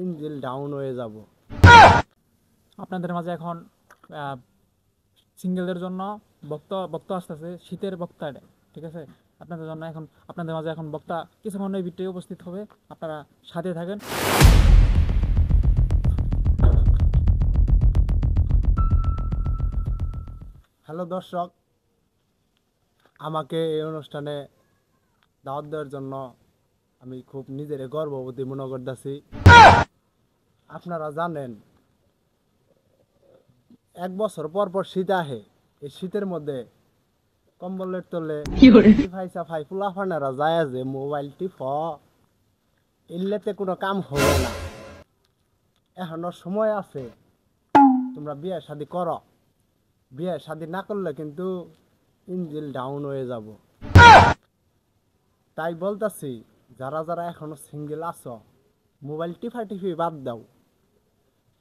Engine down হয়ে যাব। আপনাদের মাঝে এখন সিঙ্গেলদের জন্য বক্তা আসতেছে, শীতের বক্তা এটা, ঠিক আছে? আপনাদের জন্য এখন আপনাদের মাঝে এখন বক্তা কিছুক্ষণের ভিতরে উপস্থিত হবে, আপনারা সাথে থাকেন। হ্যালো দর্শক, আমাকে এই অনুষ্ঠানে দাওয়াত দেওয়ার জন্য আমি খুব নিজের গর্ববোধী মনে করতেছি। আপনারা জানেন, 1 বছর পর পর শীত আহে। এই শীতের মধ্যে কম্বলের তলে সাফাই সাফাই ফুলাফানেরা যায় যে মোবাইল টিপ এলেতে কোনো কাম হবে না। এখনো সময় আছে, তোমরা বিয়ে শাদি করো। বিয়ে শাদি না করলে কিন্তু ইঞ্জিন ডাউন হয়ে যাব। তাই বলতাছি, যারা যারা এখনো সিঙ্গেল আছো, মোবাইল টিফা টিফি বাদ দাও,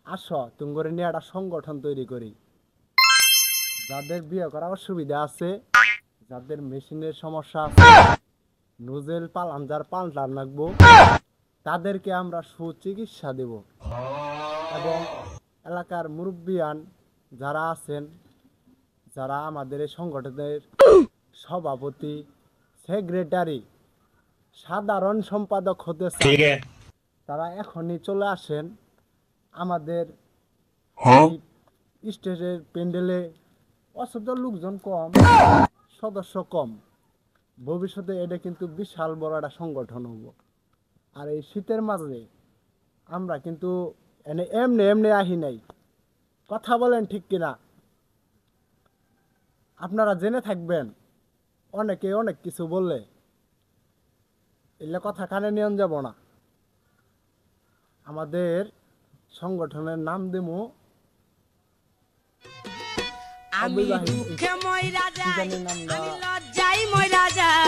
আসো তুমি নিয়ে একটা সংগঠন তৈরি করি। যাদের বিয়ে করার অসুবিধা আছে, যাদের মেশিনের সমস্যা আছে, নোজেল পালান পাল্টান রাখবো, তাদেরকে আমরা সুচিকিৎসা দেব। এবং এলাকার মুরব্বিয়ান যারা আছেন, যারা আমাদের এই সংগঠনের সভাপতি, সেক্রেটারি, সাধারণ সম্পাদক হতে চান, তারা এখনই চলে আসেন। আমাদের স্টেজের প্যান্ডেলে অসত লোকজন কম, সদস্য কম। ভবিষ্যতে এটা কিন্তু বিশাল বড় একটা সংগঠন হব। আর এই শীতের মাঝে আমরা কিন্তু এমনি এমনি আহি নাই। কথা বলেন ঠিক কিনা? আপনারা জেনে থাকবেন, অনেকে অনেক কিছু বললে এলে কথা কানে নিয়ে যাব না। আমাদের সংগঠনের নাম দেবো আমি দুঃখে মইরা যাই, আমি লজ্জায় মইরা যাই।